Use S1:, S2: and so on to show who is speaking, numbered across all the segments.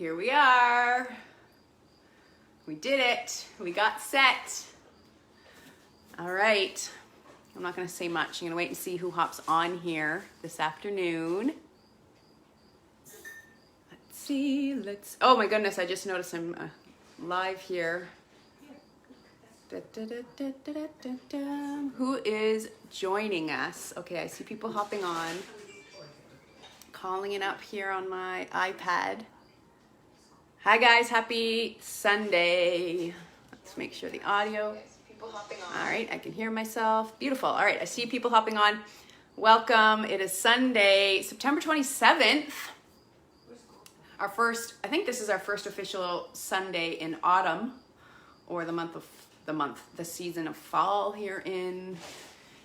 S1: Here we are. We did it. We got set. All right. I'm not going to say much. I'm going to wait and see who hops on here this afternoon. Let's see. Oh my goodness, I just noticed I'm live here. Who is joining us? Okay, I see people hopping on. Calling it up here on my iPad. Hi guys, happy Sunday. Let's make sure the audio. All right, I can hear myself. Beautiful. All right, I see people hopping on. Welcome. It is Sunday, September 27th. I think this is our first official Sunday in autumn, or the season of fall here in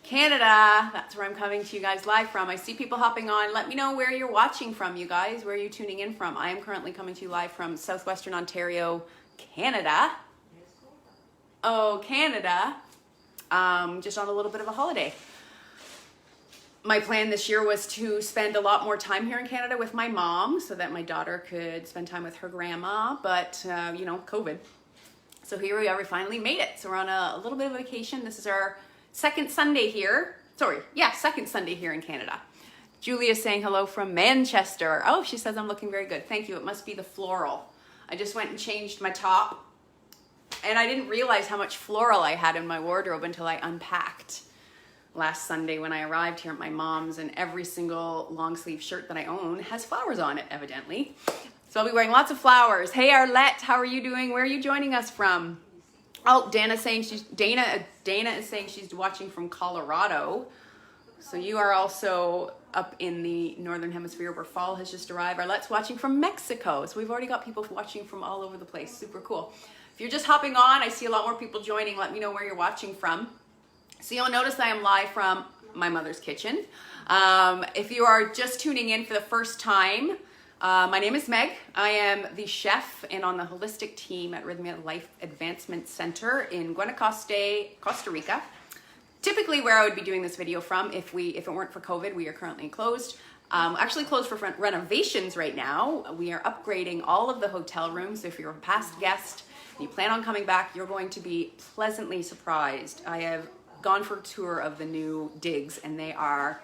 S1: Canada. That's where I'm coming to you guys live from. I see people hopping on. Let me know where you're watching from, you guys. Where are you tuning in from? I am currently coming to you live from Southwestern Ontario, Canada. Oh, Canada. Just on a little bit of a holiday. My plan this year was to spend a lot more time here in Canada with my mom so that my daughter could spend time with her grandma, but COVID. So here we are, we finally made it. So we're on a little bit of a vacation. This is our second Sunday here. Second Sunday here in Canada. Julia is saying hello from Manchester. Oh, she says I'm looking very good. Thank you. It must be the floral. I just went and changed my top. And I didn't realize how much floral I had in my wardrobe until I unpacked last Sunday when I arrived here at my mom's, and every single long sleeve shirt that I own has flowers on it, evidently. So I'll be wearing lots of flowers. Hey Arlette, how are you doing? Where are you joining us from? Oh, Dana is saying she's watching from Colorado. So you are also up in the northern hemisphere where fall has just arrived. Arlette's watching from Mexico. So we've already got people watching from all over the place. Super cool. If you're just hopping on, I see a lot more people joining. Let me know where you're watching from. So you'll notice that I am live from my mother's kitchen. If you are just tuning in for the first time, my name is Meg. I am the chef and on the holistic team at Rythmia Life Advancement Center in Guanacaste, Costa Rica. Typically where I would be doing this video from if it weren't for COVID. We are currently closed. Actually closed for renovations right now. We are upgrading all of the hotel rooms. So if you're a past guest and you plan on coming back, you're going to be pleasantly surprised. I have gone for a tour of the new digs and they are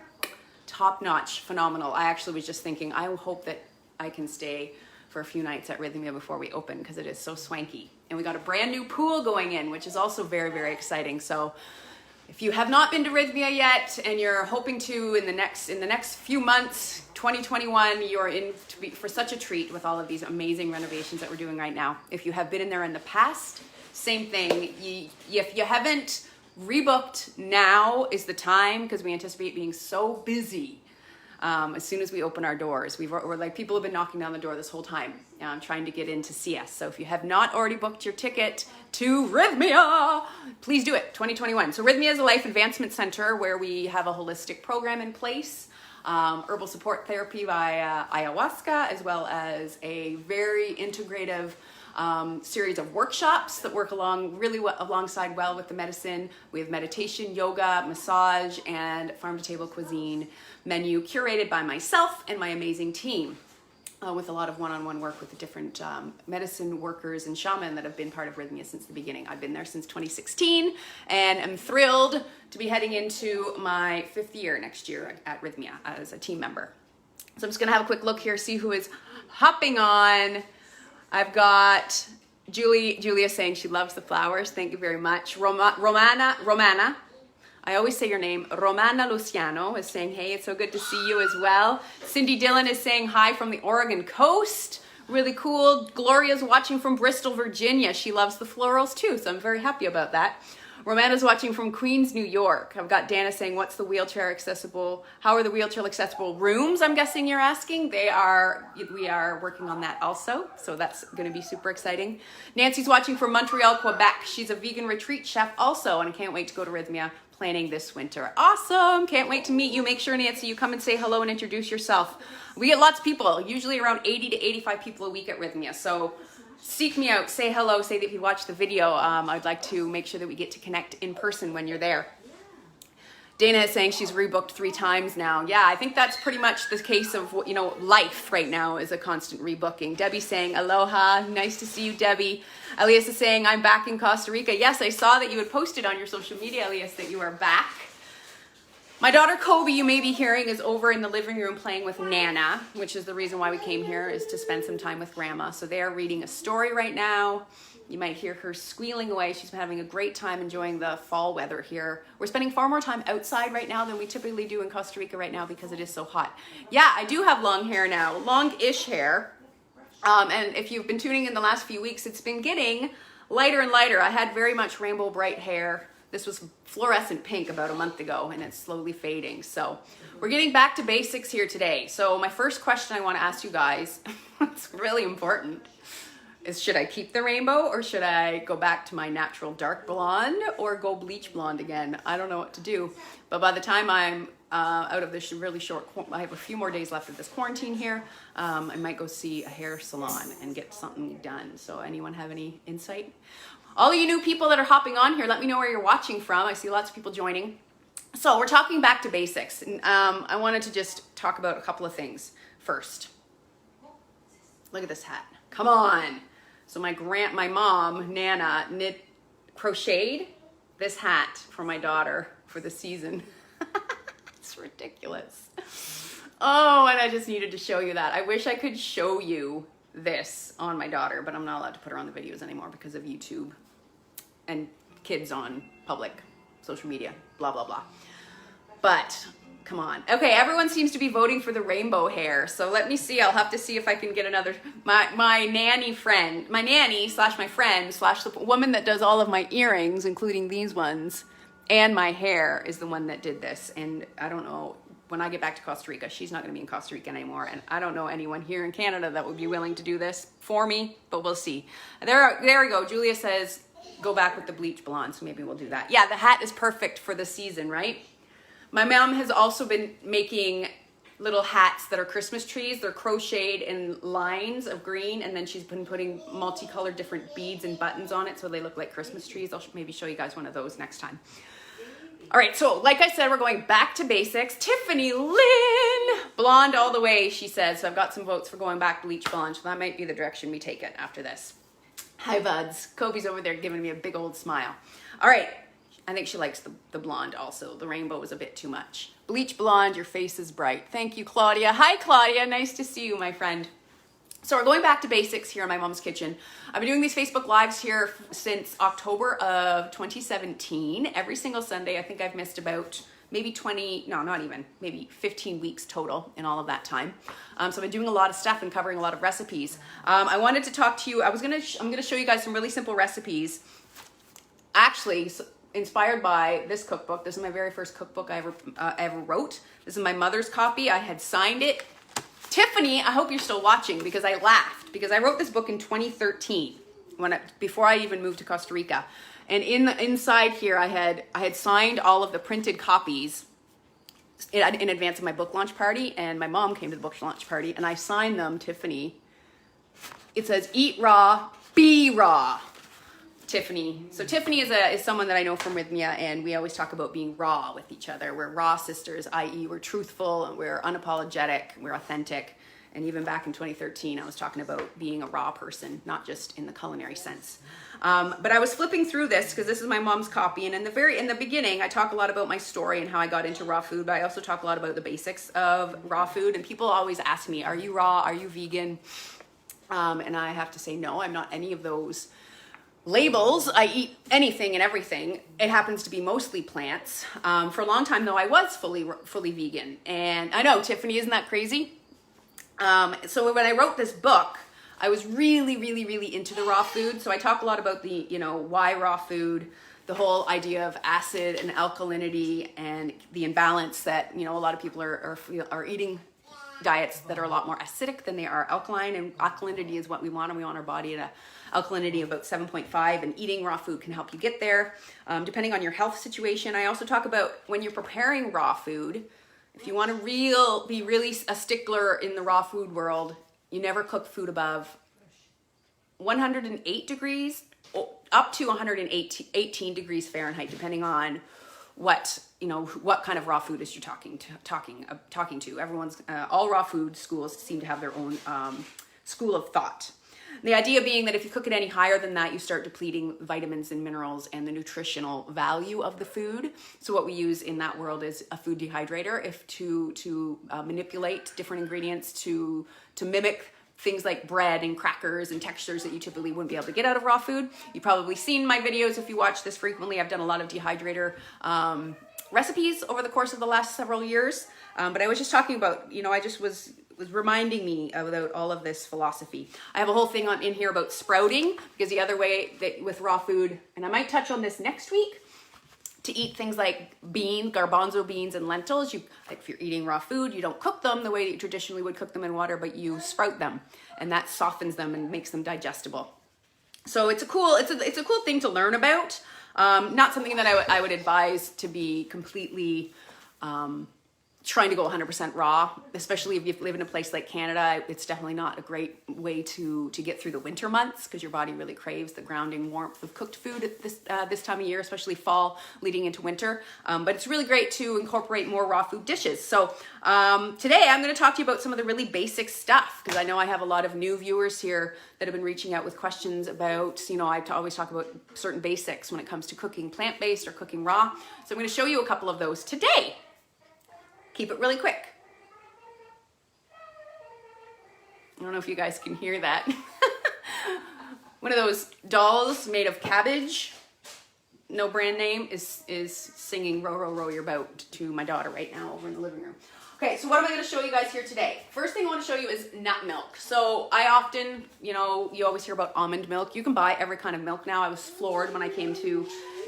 S1: top-notch, phenomenal. I actually was just thinking, I hope that I can stay for a few nights at Rythmia before we open because it is so swanky. And we got a brand new pool going in, which is also very, very exciting. So if you have not been to Rythmia yet and you're hoping to in the next few months, 2021, you're in to be for such a treat with all of these amazing renovations that we're doing right now. If you have been in there in the past, same thing. If you haven't rebooked, now is the time because we anticipate being so busy as soon as we open our doors. We're like, people have been knocking down the door this whole time trying to get in to see us. So if you have not already booked your ticket to Rythmia, please do it, 2021. So Rythmia is a life advancement center where we have a holistic program in place, herbal support therapy via ayahuasca, as well as a very integrative series of workshops that work alongside well with the medicine. We have meditation, yoga, massage, and farm-to-table cuisine menu curated by myself and my amazing team with a lot of one-on-one work with the different medicine workers and shaman that have been part of Rythmia since the beginning. I've been there since 2016 and I'm thrilled to be heading into my 5th year next year at Rythmia as a team member. So I'm just gonna have a quick look here, see who is hopping on. I've got Julia saying she loves the flowers. Thank you very much. Romana, I always say your name. Romana Luciano is saying, hey, it's so good to see you as well. Cindy Dillon is saying hi from the Oregon coast. Really cool. Gloria's watching from Bristol, Virginia. She loves the florals too, so I'm very happy about that. Romana's watching from Queens, New York. I've got Dana saying, what's the wheelchair accessible? How are the wheelchair accessible rooms? I'm guessing you're asking. We are working on that also. So that's going to be super exciting. Nancy's watching from Montreal, Quebec. She's a vegan retreat chef also, and I can't wait to go to Rythmia planning this winter. Awesome. Can't wait to meet you. Make sure, Nancy, you come and say hello and introduce yourself. We get lots of people, usually around 80 to 85 people a week at Rythmia. So seek me out, say hello, say that you watched the video. I'd like to make sure that we get to connect in person when you're there. Dana is saying she's rebooked 3 times now. Yeah, I think that's pretty much the case of, you know, life right now is a constant rebooking. Debbie's saying, aloha, nice to see you, Debbie. Elias is saying, I'm back in Costa Rica. Yes, I saw that you had posted on your social media, Elias, that you are back. My daughter Kobe, you may be hearing, is over in the living room playing with Nana, which is the reason why we came here, is to spend some time with Grandma. So they are reading a story right now. You might hear her squealing away. She's been having a great time enjoying the fall weather here. We're spending far more time outside right now than we typically do in Costa Rica right now because it is so hot. Yeah, I do have long hair now, long-ish hair. And if you've been tuning in the last few weeks, it's been getting lighter and lighter. I had very much rainbow bright hair. This was fluorescent pink about a month ago, and it's slowly fading. So we're getting back to basics here today. So my first question I want to ask you guys, it's really important, is should I keep the rainbow or should I go back to my natural dark blonde or go bleach blonde again? I don't know what to do. But by the time I'm out of this really short, I have a few more days left of this quarantine here, I might go see a hair salon and get something done. So anyone have any insight? All of you new people that are hopping on here, let me know where you're watching from. I see lots of people joining. So we're talking back to basics. And I wanted to just talk about a couple of things first. Look at this hat. Come on. So my mom, Nana, crocheted this hat for my daughter for the season. It's ridiculous. Oh, and I just needed to show you that. I wish I could show you this on my daughter, but I'm not allowed to put her on the videos anymore because of YouTube and kids on public social media, blah, blah, blah. But come on. Okay, everyone seems to be voting for the rainbow hair. So let me see. I'll have to see if I can get another, my nanny friend, my nanny slash my friend slash the woman that does all of my earrings, including these ones, and my hair is the one that did this. And I don't know, when I get back to Costa Rica, she's not going to be in Costa Rica anymore. And I don't know anyone here in Canada that would be willing to do this for me, but we'll see. There we go. Julia says, go back with the bleach blonde. So maybe we'll do that. Yeah, the hat is perfect for the season, right? My mom has also been making little hats that are Christmas trees. They're crocheted in lines of green, and then she's been putting multicolored different beads and buttons on it so they look like Christmas trees. I'll maybe show you guys one of those next time. All right, so like I said, we're going back to basics. Tiffany Lynn, blonde all the way, she says. So I've got some votes for going back bleach blonde, so that might be the direction we take it after this. Hi, buds. Kobe's over there giving me a big old smile. All right. I think she likes the blonde also. The rainbow was a bit too much. Bleach blonde, your face is bright. Thank you, Claudia. Hi, Claudia. Nice to see you, my friend. So we're going back to basics here in my mom's kitchen. I've been doing these Facebook Lives here since October of 2017. Every single Sunday. I think I've missed about maybe 20, no, not even, maybe 15 weeks total in all of that time. So I've been doing a lot of stuff and covering a lot of recipes. I wanted to talk to you. I'm gonna show you guys some really simple recipes. Actually, inspired by this cookbook. This is my very first cookbook I ever wrote. This is my mother's copy. I had signed it. Tiffany, I hope you're still watching because I laughed because I wrote this book in 2013 before I even moved to Costa Rica. And inside here, I had signed all of the printed copies in advance of my book launch party, and my mom came to the book launch party, and I signed them, Tiffany. It says, eat raw, be raw. Tiffany. So Tiffany is someone that I know from Rythmia, and we always talk about being raw with each other. We're raw sisters, i.e. we're truthful, and we're unapologetic, we're authentic. And even back in 2013, I was talking about being a raw person, not just in the culinary sense. But I was flipping through this because this is my mom's copy, and in the beginning, I talk a lot about my story and how I got into raw food, but I also talk a lot about the basics of raw food. And people always ask me, are you raw? Are you vegan? And I have to say, no, I'm not any of those labels. I eat anything and everything. It happens to be mostly plants. For a long time, though, I was fully vegan. And I know, Tiffany, isn't that crazy? So when I wrote this book, I was really, really, really into the raw food. So I talk a lot about the, why raw food, the whole idea of acid and alkalinity and the imbalance that, a lot of people are eating diets that are a lot more acidic than they are alkaline, and alkalinity is what we want, and we want our body at a alkalinity of about 7.5, and eating raw food can help you get there, depending on your health situation. I also talk about when you're preparing raw food, if you want to be really a stickler in the raw food world, you never cook food above 108 degrees up to 118 degrees Fahrenheit, depending on what you know, what kind of raw food is you talking to. Everyone's, all raw food schools seem to have their own school of thought. The idea being that if you cook it any higher than that, you start depleting vitamins and minerals and the nutritional value of the food. So what we use in that world is a food dehydrator, if to manipulate different ingredients to mimic things like bread and crackers and textures that you typically wouldn't be able to get out of raw food. You've probably seen my videos if you watch this frequently. I've done a lot of dehydrator recipes over the course of the last several years. But I was just talking about, you know, I just was reminding me about all of this philosophy. I have a whole thing in here about sprouting, because the other way that with raw food, and I might touch on this next week, to eat things like garbanzo beans and lentils, like if you're eating raw food, you don't cook them the way that you traditionally would cook them in water, but you sprout them, and that softens them and makes them digestible. So it's a cool thing to learn about. Not something that I would advise to be completely trying to go 100% raw, especially if you live in a place like Canada. It's definitely not a great way to get through the winter months, because your body really craves the grounding warmth of cooked food at this time of year, especially fall leading into winter. But it's really great to incorporate more raw food dishes. So today I'm going to talk to you about some of the really basic stuff, because I know I have a lot of new viewers here that have been reaching out with questions about, you know, I always talk about certain basics when it comes to cooking plant-based or cooking raw. So I'm going to show you a couple of those today. Keep it really quick. I don't know if you guys can hear that. One of those dolls made of cabbage, no brand name, is singing Row, Row, Row Your Boat to my daughter right now over in the living room. Okay, so what am I going to show you guys here today? First thing I want to show you is nut milk. So I often, you know, you always hear about almond milk. You can buy every kind of milk now. I was floored when I came to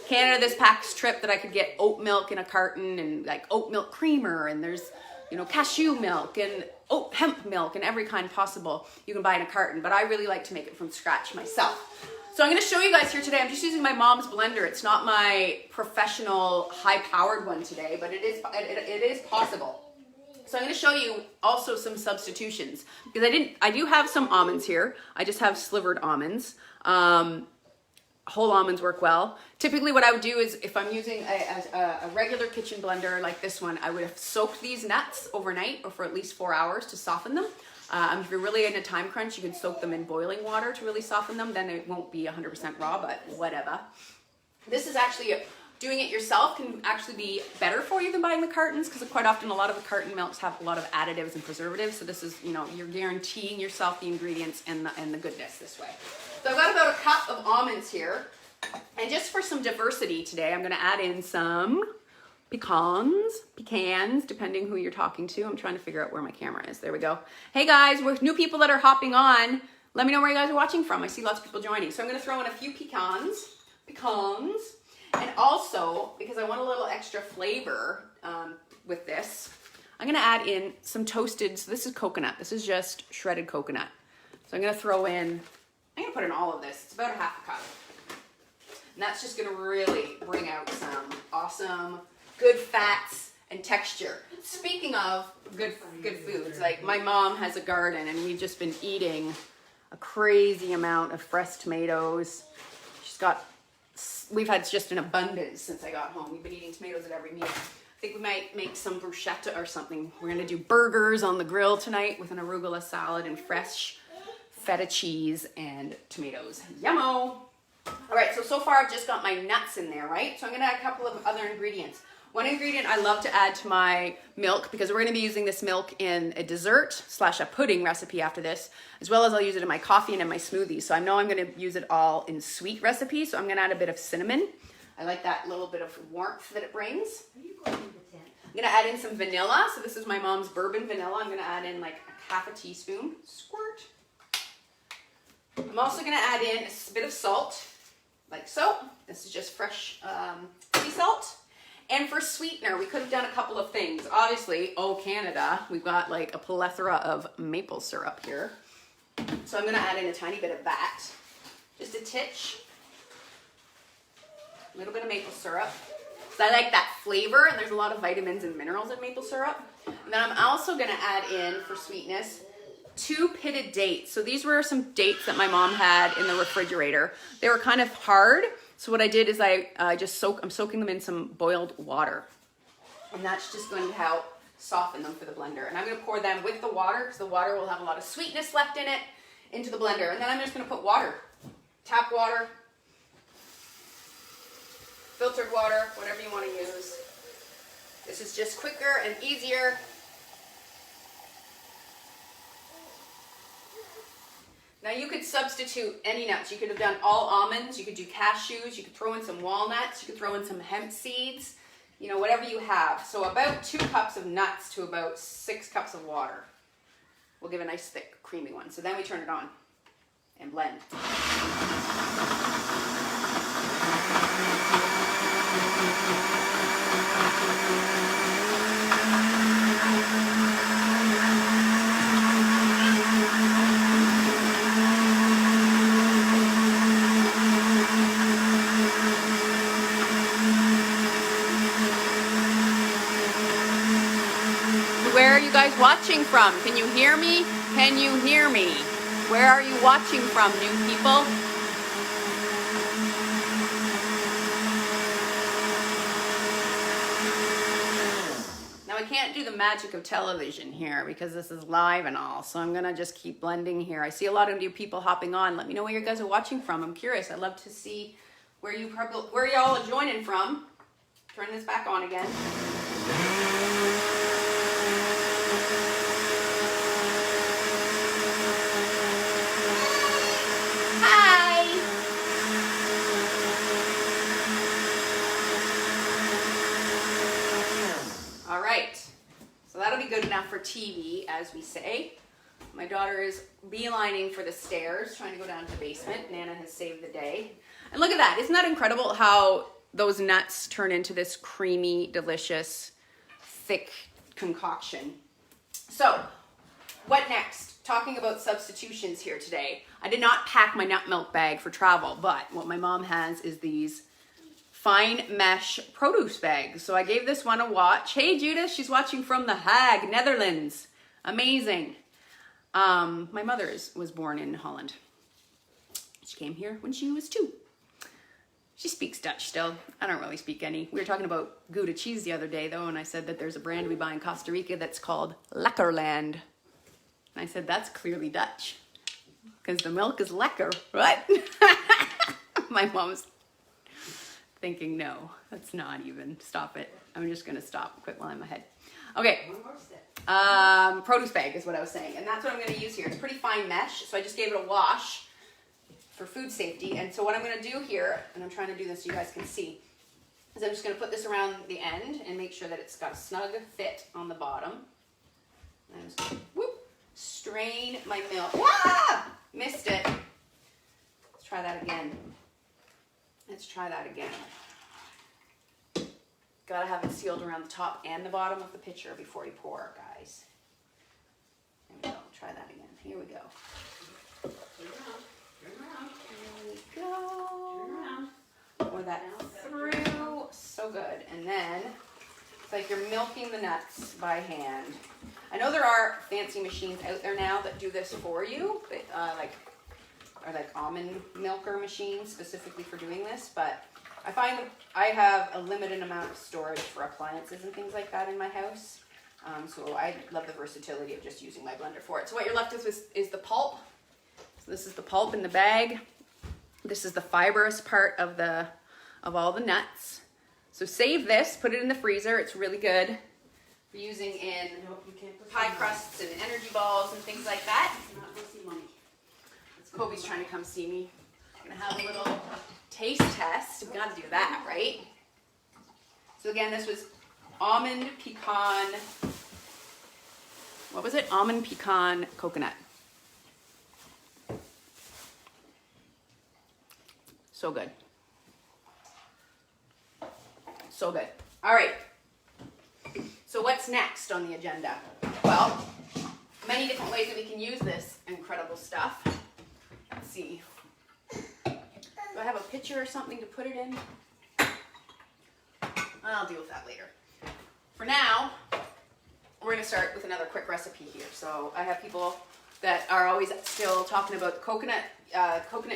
S1: Canada this past trip that I could get oat milk in a carton, and like oat milk creamer, and there's, you know, cashew milk and hemp milk and every kind possible you can buy in a carton. But I really like to make it from scratch myself. So I'm going to show you guys here today. I'm just using my mom's blender. It's not my professional high-powered one today, but it is possible. So I'm going to show you also some substitutions, because I do have some almonds here. I just have slivered almonds. Whole almonds work well. Typically what I would do is, if I'm using a regular kitchen blender like this one, I would have soaked these nuts overnight or for at least 4 hours to soften them. If you're really in a time crunch, you can soak them in boiling water to really soften them. Then it won't be 100% raw, but whatever. This is actually, doing it yourself can actually be better for you than buying the cartons, because quite often a lot of the carton milks have a lot of additives and preservatives. So this is, you know, you're guaranteeing yourself the ingredients and the goodness this way. So I've got about a cup of almonds here. And just for some diversity today, I'm going to add in some pecans, depending who you're talking to. I'm trying to figure out where my camera is. There we go. Hey guys, with new people that are hopping on, let me know where you guys are watching from. I see lots of people joining. So I'm going to throw in a few pecans. And also, because I want a little extra flavor with this, I'm going to add in some toasted, so this is coconut. This is just shredded coconut. So I'm going to throw in, I'm going to put in all of this. It's about a half a cup. And that's just going to really bring out some awesome, good fats and texture. Speaking of good foods, like my mom has a garden, and we've just been eating a crazy amount of fresh tomatoes. We've had just an abundance since I got home. We've been eating tomatoes at every meal. I think we might make some bruschetta or something. We're going to do burgers on the grill tonight with an arugula salad and fresh feta cheese and tomatoes. Yummo! All right, so far I've just got my nuts in there, right? So I'm going to add a couple of other ingredients. One ingredient I love to add to my milk, because we're going to be using this milk in a dessert / a pudding recipe after this, as well as I'll use it in my coffee and in my smoothies. So I know I'm going to use it all in sweet recipes, so I'm going to add a bit of cinnamon. I like that little bit of warmth that it brings. I'm going to add in some vanilla. So this is my mom's bourbon vanilla. I'm going to add in like a half a teaspoon. Squirt. I'm also going to add in a bit of salt, like so. This is just fresh sea salt. And for sweetener, we could have done a couple of things. Obviously, Canada, we've got like a plethora of maple syrup here. So I'm going to add in a tiny bit of that. Just a titch. A little bit of maple syrup. So I like that flavor, and there's a lot of vitamins and minerals in maple syrup. And then I'm also going to add in, for sweetness, 2 pitted dates. So these were some dates that my mom had in the refrigerator. They were kind of hard. So what I did is I'm soaking them in some boiled water. And that's just going to help soften them for the blender. And I'm going to pour them with the water, because the water will have a lot of sweetness left in it, into the blender. And then I'm just going to put water, tap water, filtered water, whatever you want to use. This is just quicker and easier. Now you could substitute any nuts. You could have done all almonds, you could do cashews, you could throw in some walnuts, you could throw in some hemp seeds, you know, whatever you have. So about 2 cups of nuts to about 6 cups of water will give a nice thick creamy one. So then we turn it on and blend. Where are you guys watching from? Can you hear me? Can you hear me? Where are you watching from, new people? Now I can't do the magic of television here because this is live and all, so I'm gonna just keep blending here. I see a lot of new people hopping on. Let me know where you guys are watching from. I'm curious. I'd love to see where y'all are joining from. Turn this back on again. All right, so that'll be good enough for TV, as we say. My daughter is beelining for the stairs, trying to go down to the basement. Nana has saved the day. And look at that. Isn't that incredible how those nuts turn into this creamy, delicious, thick concoction? So, what next? Talking about substitutions here today. I did not pack my nut milk bag for travel, but what my mom has is these fine mesh produce bags. So I gave this one a watch. Hey Judith, she's watching from The Hague, Netherlands. Amazing. My mother was born in Holland. She came here when she was 2. She speaks Dutch still. I don't really speak any. We were talking about Gouda cheese the other day though, and I said that there's a brand we buy in Costa Rica that's called Lekkerland. And I said, that's clearly Dutch, because the milk is lekker, right? My mom's thinking, no, that's not even. Stop it. I'm just going to stop. Quit while I'm ahead. Okay. Produce bag is what I was saying. And that's what I'm going to use here. It's pretty fine mesh. So I just gave it a wash for food safety. And so what I'm going to do here, and I'm trying to do this so you guys can see, is I'm just going to put this around the end and make sure that it's got a snug fit on the bottom. And I'm just going to, whoop, strain my milk. Ah! Missed it. Let's try that again. Let's try that again. Gotta have it sealed around the top and the bottom of the pitcher before you pour, guys. There we go. Try that again. Here we go. Here we go. Pour that through. So good. And then it's like you're milking the nuts by hand. I know there are fancy machines out there now that do this for you, but, like almond milker machines specifically for doing this, but I find that I have a limited amount of storage for appliances and things like that in my house. So I love the versatility of just using my blender for it. So what you're left with is the pulp. So this is the pulp in the bag. This is the fibrous part of all the nuts. So save this, put it in the freezer. It's really good for using in pie crusts and energy balls and things like that. Kobe's trying to come see me. I'm gonna have a little taste test. We gotta do that, right? So again, this was almond pecan. What was it? Almond pecan coconut. So good. So good. All right. So what's next on the agenda? Well, many different ways that we can use this incredible stuff. Let's see. Do I have a pitcher or something to put it in? I'll deal with that later. For now, we're going to start with another quick recipe here. So I have people that are always still talking about coconut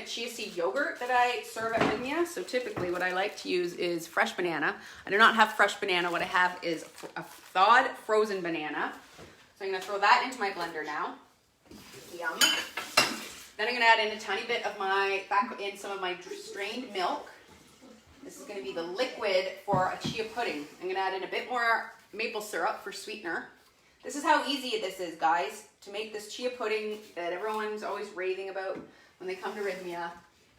S1: chia seed yogurt that I serve at Rythmia. So typically what I like to use is fresh banana. I do not have fresh banana. What I have is a thawed frozen banana. So I'm gonna throw that into my blender now. Yum. Then I'm gonna add in a tiny bit of some of my strained milk. This is gonna be the liquid for a chia pudding. I'm gonna add in a bit more maple syrup for sweetener. This is how easy this is, guys, to make this chia pudding that everyone's always raving about when they come to Rythmia.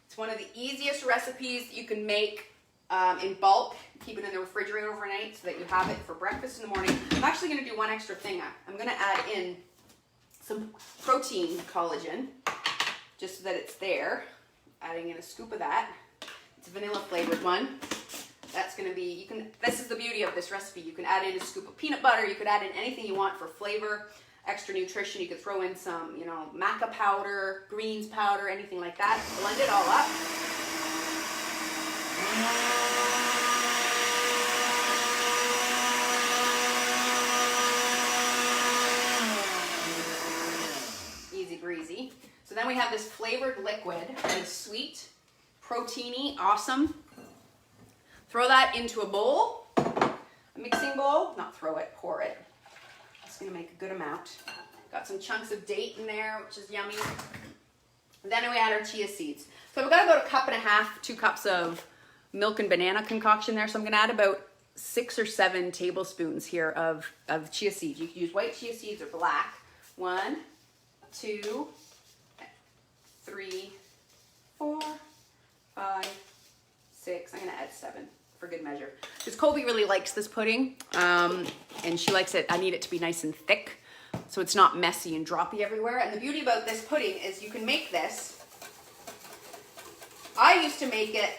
S1: It's one of the easiest recipes you can make in bulk. Keep it in the refrigerator overnight so that you have it for breakfast in the morning. I'm actually gonna do one extra thing. I'm gonna add in some protein collagen, just so that it's there. Adding in a scoop of that. It's a vanilla flavored one. That's gonna be, this is the beauty of this recipe. You can add in a scoop of peanut butter. You could add in anything you want for flavor, extra nutrition. You could throw in some, maca powder, greens powder, anything like that. Blend it all up. Easy breezy. So then we have this flavored liquid that is sweet, proteiny, awesome. Throw that into a bowl, a mixing bowl. Not throw it, pour it. It's gonna make a good amount. Got some chunks of date in there, which is yummy. And then we add our chia seeds. So we've got about 1.5 cups, 2 cups of milk and banana concoction there. So I'm gonna add about 6 or 7 tablespoons here of chia seeds. You can use white chia seeds or black. 1, 2, 3, 4, 5, 6. I'm gonna add 7 for good measure. Because Colby really likes this pudding, and she likes it. I need it to be nice and thick, so it's not messy and droppy everywhere. And the beauty about this pudding is you can make this. I used to make it,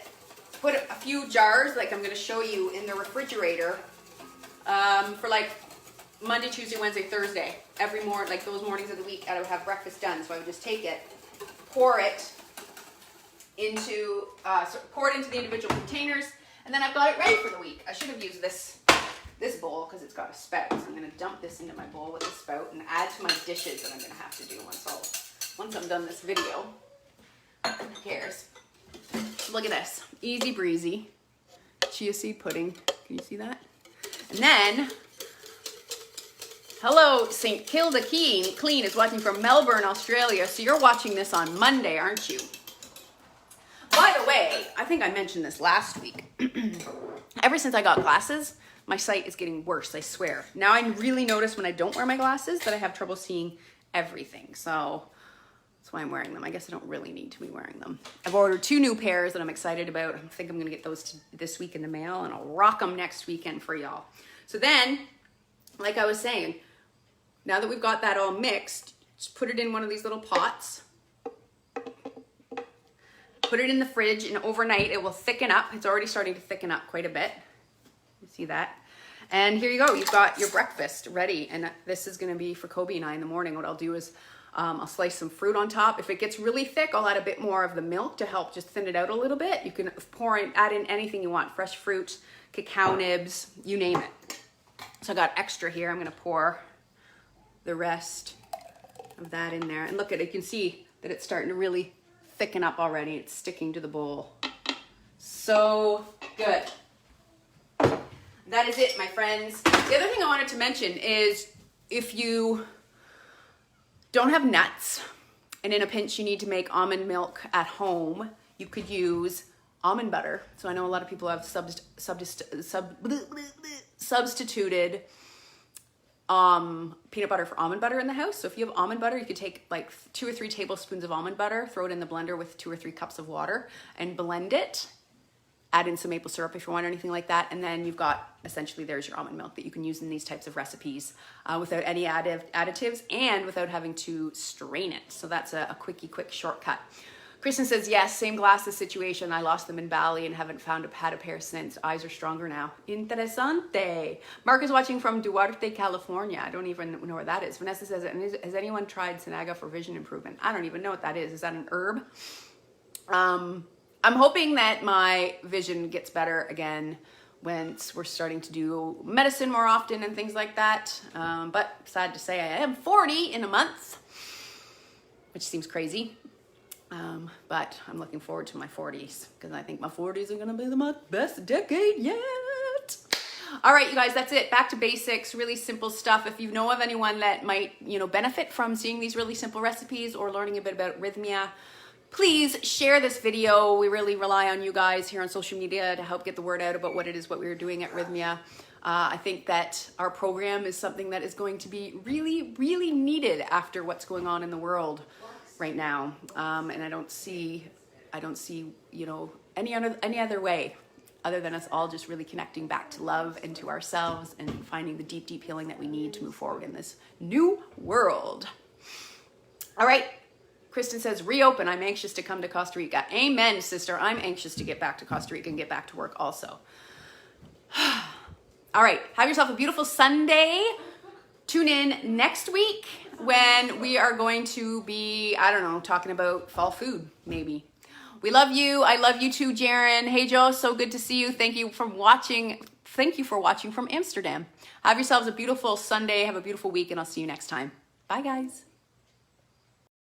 S1: put a few jars, like I'm gonna show you, in the refrigerator for like Monday, Tuesday, Wednesday, Thursday. Every morning, like those mornings of the week, I would have breakfast done. So I would just take it, pour it into the individual containers, and then I've got it ready for the week. I should have used this bowl because it's got a spout. So I'm going to dump this into my bowl with a spout and add to my dishes that I'm going to have to do once I'm done this video. Who cares? Look at this. Easy breezy. Chia seed pudding. Can you see that? And then, hello, St. Kilda Clean is watching from Melbourne, Australia. So you're watching this on Monday, aren't you? By the way, I think I mentioned this last week. Ever since I got glasses, my sight is getting worse, I swear. Now I really notice when I don't wear my glasses that I have trouble seeing everything. So that's why I'm wearing them. I guess I don't really need to be wearing them. I've ordered 2 new pairs that I'm excited about. I think I'm gonna get those this week in the mail, and I'll rock them next weekend for y'all. So then, like I was saying, now that we've got that all mixed, just put it in one of these little pots. Put it in the fridge, and overnight it will thicken up. It's already starting to thicken up quite a bit. You see that? And here you go. You've got your breakfast ready. And this is going to be for Kobe and I in the morning. What I'll do is I'll slice some fruit on top. If it gets really thick, I'll add a bit more of the milk to help just thin it out a little bit. You can add in anything you want. Fresh fruit, cacao nibs, you name it. So I got extra here. I'm going to pour the rest of that in there. And look at it. You can see that it's starting to really thicken up already. It's sticking to the bowl. So good. That is it, my friends. The other thing I wanted to mention is if you don't have nuts and in a pinch you need to make almond milk at home, you could use almond butter. So I know a lot of people have substituted peanut butter for almond butter in the house. So if you have almond butter, you could take like 2 or 3 tablespoons of almond butter, throw it in the blender with 2 or 3 cups of water and blend it. Add in some maple syrup if you want, or anything like that. And then you've got, essentially, there's your almond milk that you can use in these types of recipes without any additives and without having to strain it. So that's a quick shortcut. Kristen says, yes, same glasses situation. I lost them in Bali and haven't had a pair since. Eyes are stronger now. Interesante. Mark is watching from Duarte, California. I don't even know where that is. Vanessa says, has anyone tried Sanaga for vision improvement? I don't even know what that is. Is that an herb? I'm hoping that my vision gets better again once we're starting to do medicine more often and things like that. But sad to say, I am 40 in a month. which seems crazy. But I'm looking forward to my 40s because I think my 40s are gonna be the best decade yet. All right, you guys, that's it. Back to basics, really simple stuff. If you know of anyone that might, benefit from seeing these really simple recipes or learning a bit about Rythmia, please share this video. We really rely on you guys here on social media to help get the word out about what it is, what we're doing at Rythmia. I think that our program is something that is going to be really, really needed after what's going on in the world right now. And I don't see, any other way other than us all just really connecting back to love and to ourselves and finding the deep, deep healing that we need to move forward in this new world. All right. Kristen says, reopen. I'm anxious to come to Costa Rica. Amen, sister. I'm anxious to get back to Costa Rica and get back to work also. All right. Have yourself a beautiful Sunday. Tune in next week when we are going to be, talking about fall food, maybe. We love you. I love you too, Jaren. Hey, Joe. So good to see you. Thank you for watching. Thank you for watching from Amsterdam. Have yourselves a beautiful Sunday. Have a beautiful week, and I'll see you next time. Bye, guys.